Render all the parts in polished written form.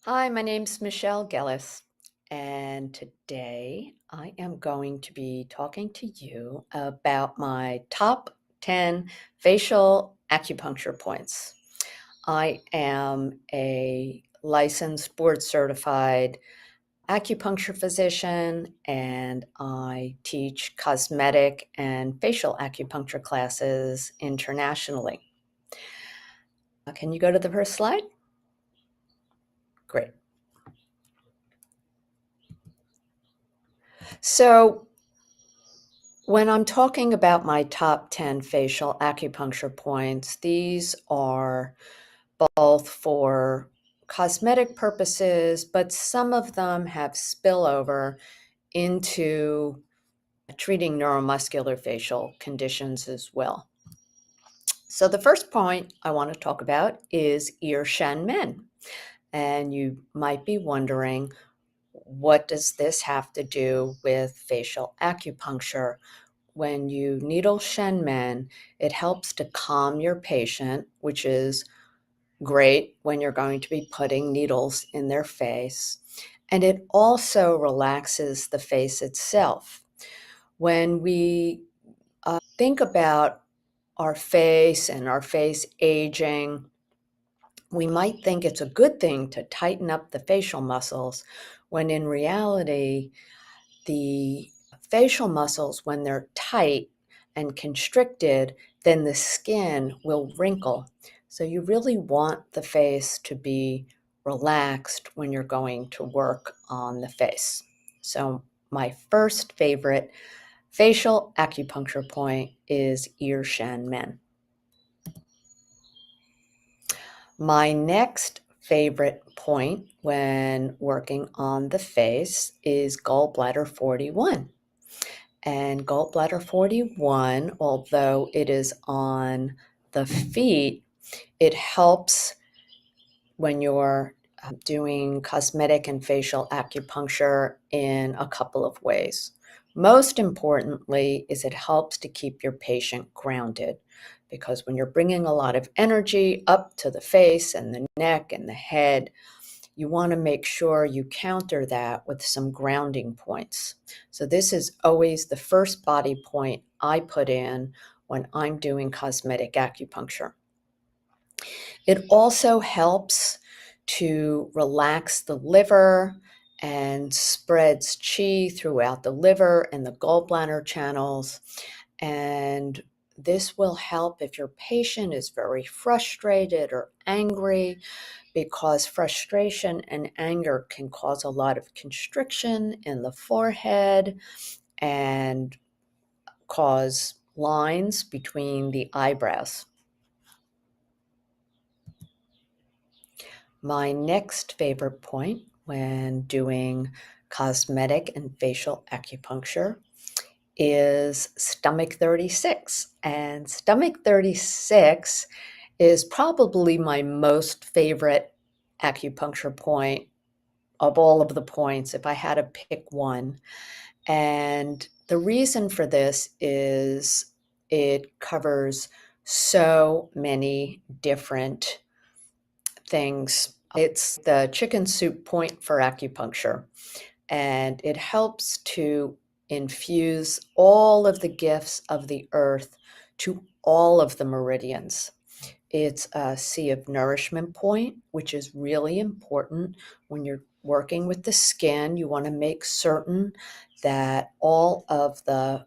Hi, my name's Michelle Gellis, and today I am going to be talking to you about my top 10 facial acupuncture points. I am a licensed board certified acupuncture physician, and I teach cosmetic and facial acupuncture classes internationally. Can you go to the first slide? Great. So, when I'm talking about my top 10 facial acupuncture points, these are both for cosmetic purposes, but some of them have spillover into treating neuromuscular facial conditions as well. So the first point I want to talk about is ear shen men. And you might be wondering, what does this have to do with facial acupuncture? When you needle Shenmen, it helps to calm your patient, which is great when you're going to be putting needles in their face. And it also relaxes the face itself. When we think about our face and our face aging, we might think it's a good thing to tighten up the facial muscles, when in reality, the facial muscles, when they're tight and constricted, then the skin will wrinkle. So you really want the face to be relaxed when you're going to work on the face. So my first favorite facial acupuncture point is ear shen men. My next favorite point when working on the face is gallbladder 41. And gallbladder 41, although it is on the feet, it helps when you're doing cosmetic and facial acupuncture in a couple of ways. Most importantly is it helps to keep your patient grounded, because when you're bringing a lot of energy up to the face and the neck and the head, you want to make sure you counter that with some grounding points. So this is always the first body point I put in when I'm doing cosmetic acupuncture. It also helps to relax the liver and spreads qi throughout the liver and the gallbladder channels. And this will help if your patient is very frustrated or angry, because frustration and anger can cause a lot of constriction in the forehead and cause lines between the eyebrows. My next favorite point when doing cosmetic and facial acupuncture is stomach 36. And stomach 36 is probably my most favorite acupuncture point of all of the points, if I had to pick one. And the reason for this is it covers so many different things. It's the chicken soup point for acupuncture, and it helps to infuse all of the gifts of the earth to all of the meridians. It's a sea of nourishment point, which is really important when you're working with the skin. You want to make certain that all of the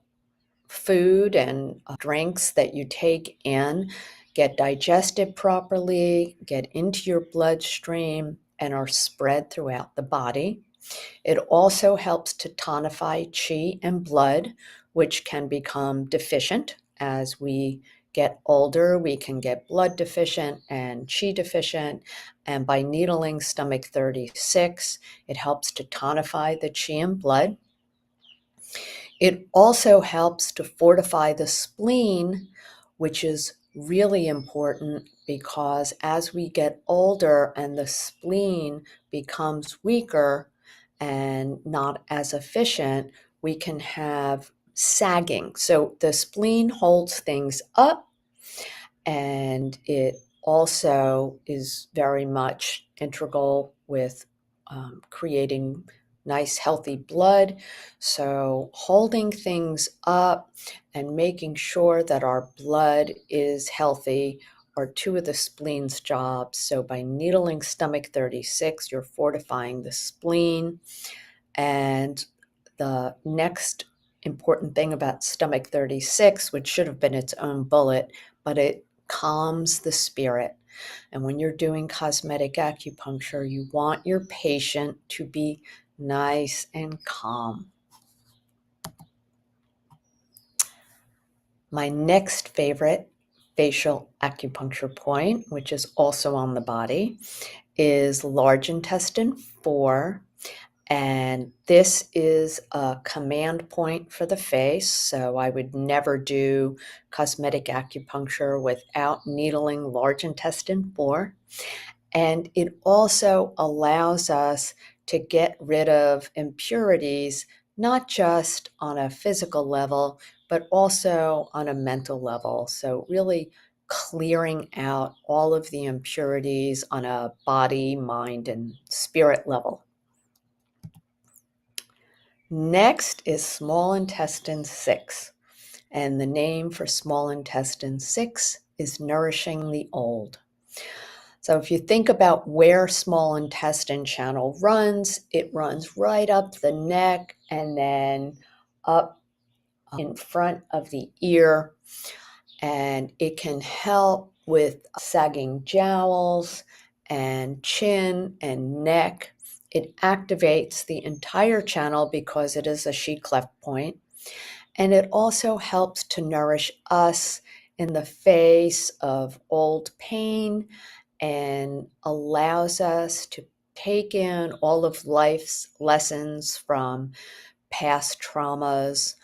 food and drinks that you take in get digested properly, get into your bloodstream, and are spread throughout the body. It also helps to tonify qi and blood, which can become deficient as we get older. We can get blood deficient and qi deficient. And by needling stomach 36, it helps to tonify the qi and blood. It also helps to fortify the spleen, which is really important because as we get older and the spleen becomes weaker and not as efficient, we can have sagging. So the spleen holds things up, and it also is very much integral with creating nice, healthy blood. So holding things up and making sure that our blood is healthy are two of the spleen's jobs. So by needling stomach 36, you're fortifying the spleen. And the next important thing about stomach 36, which should have been its own bullet, but it calms the spirit. And when you're doing cosmetic acupuncture, you want your patient to be nice and calm. My next favorite facial acupuncture point, which is also on the body, is large intestine 4. And this is a command point for the face. So I would never do cosmetic acupuncture without needling large intestine 4. And it also allows us to get rid of impurities, not just on a physical level, but also on a mental level. So really clearing out all of the impurities on a body, mind, and spirit level. Next is small intestine 6. And the name for small intestine 6 is nourishing the old. So if you think about where small intestine channel runs, it runs right up the neck and then up in front of the ear. And it can help with sagging jowls and chin and neck. It activates the entire channel because it is a she cleft point. And it also helps to nourish us in the face of old pain and allows us to take in all of life's lessons from past traumas.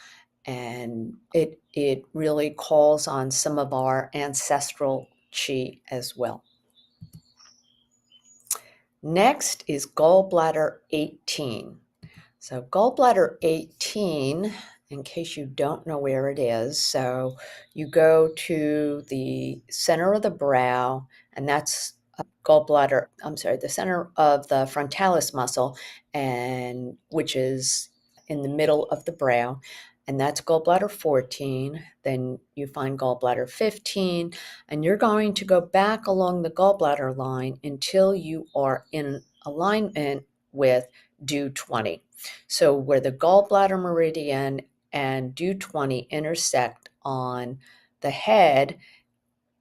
And it really calls on some of our ancestral chi as well. Next is gallbladder 18. So gallbladder 18, in case you don't know where it is, so you go to the center of the brow, and that's the center of the frontalis muscle, and which is in the middle of the brow, and that's gallbladder 14. Then you find gallbladder 15, and you're going to go back along the gallbladder line until you are in alignment with due 20. So where the gallbladder meridian and due 20 intersect on the head,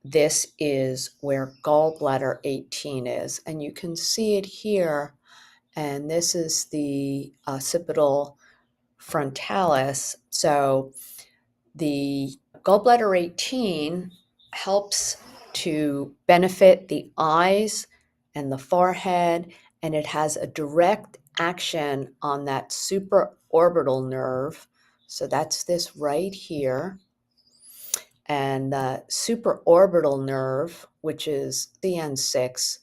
this is where gallbladder 18 is. And you can see it here. And this is the occipital frontalis. So the gallbladder 18 helps to benefit the eyes and the forehead, and it has a direct action on that supraorbital nerve. So that's this right here. And the supraorbital nerve, which is the N6,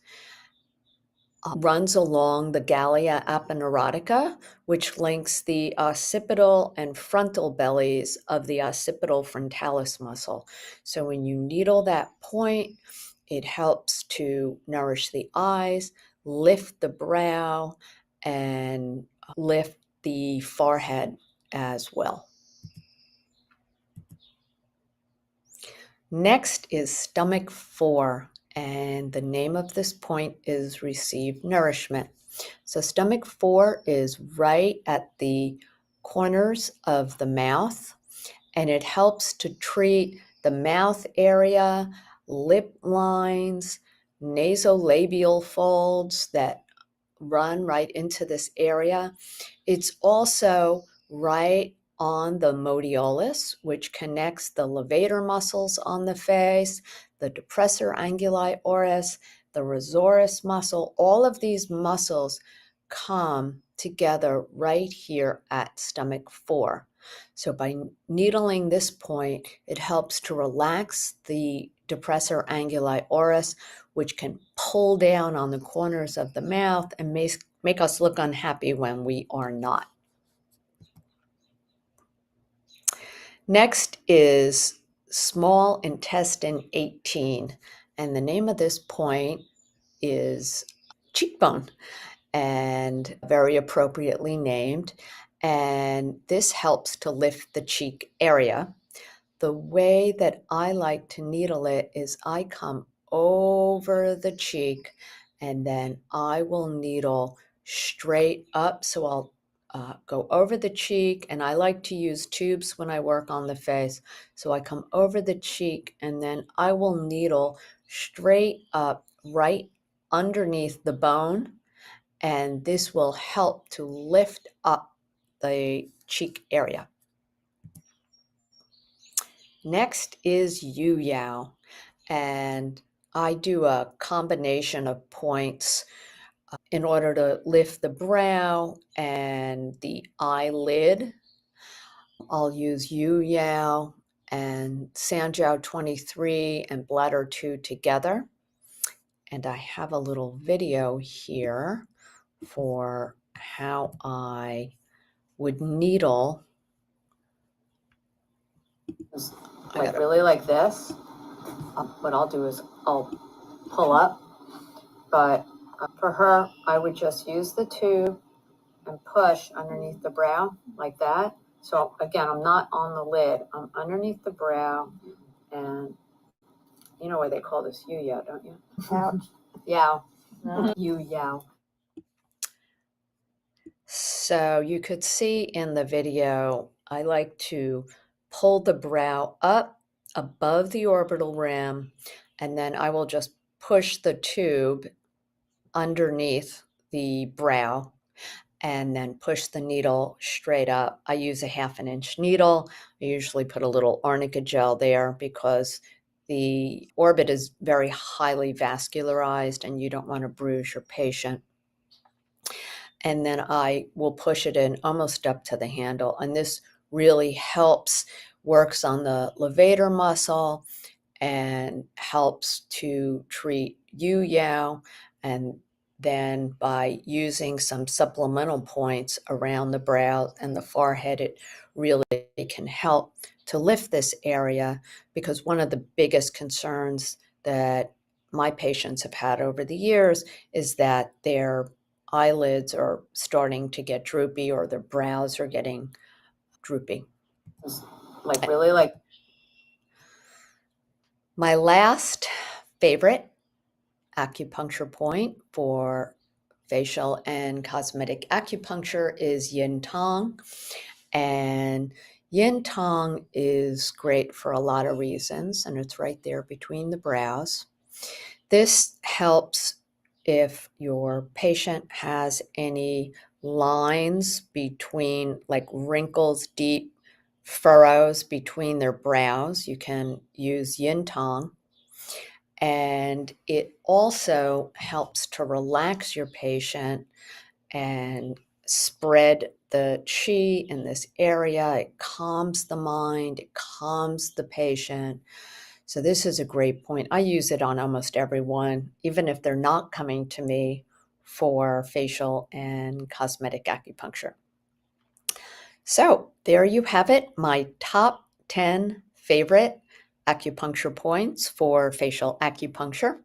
runs along the Gallia aponeurotica, which links the occipital and frontal bellies of the occipital frontalis muscle. So when you needle that point, it helps to nourish the eyes, lift the brow, and lift the forehead as well. Next is stomach 4, and the name of this point is receive nourishment. So stomach 4 is right at the corners of the mouth, and it helps to treat the mouth area, lip lines, nasolabial folds that run right into this area. It's also right on the modiolus, which connects the levator muscles on the face, the depressor anguli oris, the rosaris muscle. All of these muscles come together right here at stomach 4. So by needling this point, it helps to relax the depressor anguli oris, which can pull down on the corners of the mouth and make us look unhappy when we are not. Next is small intestine 18, and the name of this point is cheekbone, and very appropriately named. And this helps to lift the cheek area. The way that I like to needle it is I come over the cheek and then I will needle straight up. So I'll go over the cheek, and I like to use tubes when I work on the face. So I come over the cheek and then I will needle straight up right underneath the bone, and this will help to lift up the cheek area. Next is Yu Yao, and I do a combination of points in order to lift the brow and the eyelid. I'll use Yu Yao and Sanjiao 23 and Bladder 2 together. And I have a little video here for how I would needle. Like really like this. What I'll do is I'll pull up, but for her, I would just use the tube and push underneath the brow like that. So again, I'm not on the lid, I'm underneath the brow, and you know why they call this Yu Yao, don't you? Ouch. Yao. Yu Yao. So you could see in the video, I like to pull the brow up above the orbital rim, and then I will just push the tube underneath the brow and then push the needle straight up. I use a 1/2 inch needle. I usually put a little arnica gel there because the orbit is very highly vascularized and you don't want to bruise your patient. And then I will push it in almost up to the handle. And this really helps, works on the levator muscle and helps to treat Yu Yao. And then by using some supplemental points around the brow and the forehead, it really can help to lift this area, because one of the biggest concerns that my patients have had over the years is that their eyelids are starting to get droopy or their brows are getting droopy. Like really like. My last favorite acupuncture point for facial and cosmetic acupuncture is yin tong. And yin tong is great for a lot of reasons, and it's right there between the brows. This helps if your patient has any lines between, like wrinkles, deep furrows between their brows. You can use yin tong. And it also helps to relax your patient and spread the qi in this area. It calms the mind, it calms the patient. So this is a great point. I use it on almost everyone, even if they're not coming to me for facial and cosmetic acupuncture. So there you have it, my top 10 favorite acupuncture points for facial acupuncture.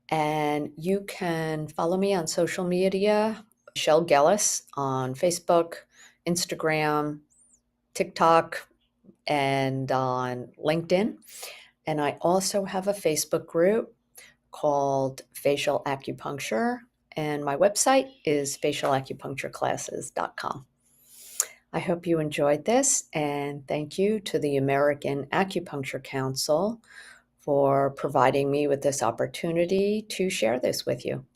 And you can follow me on social media, Michelle Gellis on Facebook, Instagram, TikTok, and on LinkedIn. And I also have a Facebook group called Facial Acupuncture, and my website is facialacupunctureclasses.com. I hope you enjoyed this, and thank you to the American Acupuncture Council for providing me with this opportunity to share this with you.